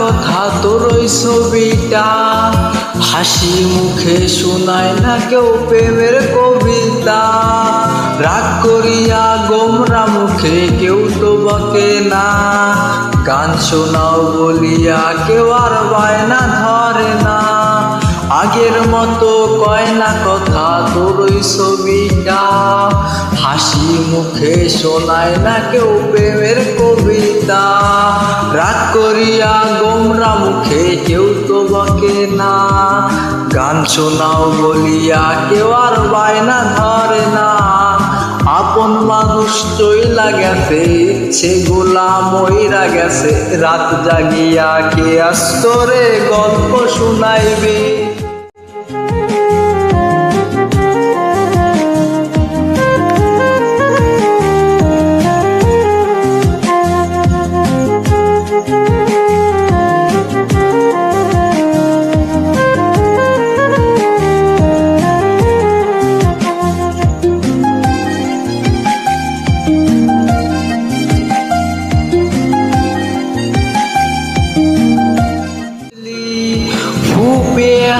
কথা তোর ওই ছবিটা হাসি মুখে শোনায় না কেউ প্রেমের কবিতা। রাগ করিয়া গোমরা মুখে কেউ তো বকে না, গান শোনাও বলিয়া কেউ আর বায়না ধরে না। আগের মতো কয় না কথা তোর ওই ছবিটা হাসি মুখে শোনায় না কেউ প্রেমের কবিতা। রাগ করিয়া গোমরা মুখে কেউ তো বকে না, গান শোনাও বলিয়া কেউ আর বায়না ধরে না। আপন মানুষ চইলা গেছে, ইচ্ছে গুলা মইরা গেছে, রাত জাগিয়া কে আস্তরে গল্প শুনাইবে।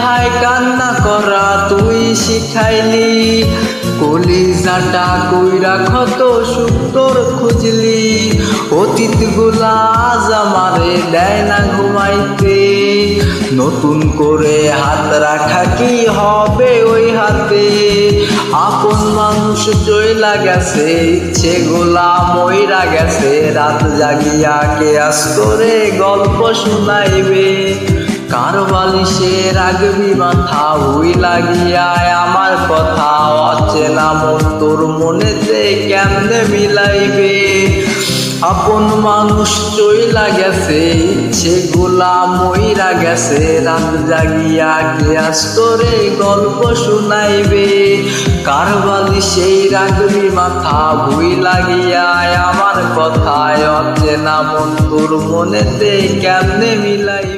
হায় কান্না করা তুই শিখাইলি, কলিজাটা কইরা ক্ষত সুখ তোর খুঁজলি। অতীত গুলা আজ আমারে দেয় না ঘুমাইতে, নতুন করে হাত রাখা কি হবে ওই হাতে। আপন মানুষ চইলা গেছে, ইচ্ছে গোলা মইরা গেছে, রাত জাগিয়া কে আস্তরে গল্প শুনাইবে। কার বালিশে রাখবি মাথা ওই লাগিয়া আমার কথা, অচেনা মন তোর মনেতে কেমনে মিলাইবে। আপন মানুষ চইলা গেছে, ইচ্ছে গোলা মইরা গেছে, রাত জাগিয়া কে আস্তরে গল্প শুনাইবে। কার বালিশে রাখবি মাথা ভুই লাগিয়া আমার কথায়, অচেনা মন তোর মনেতে কেমনে মিলাইবে।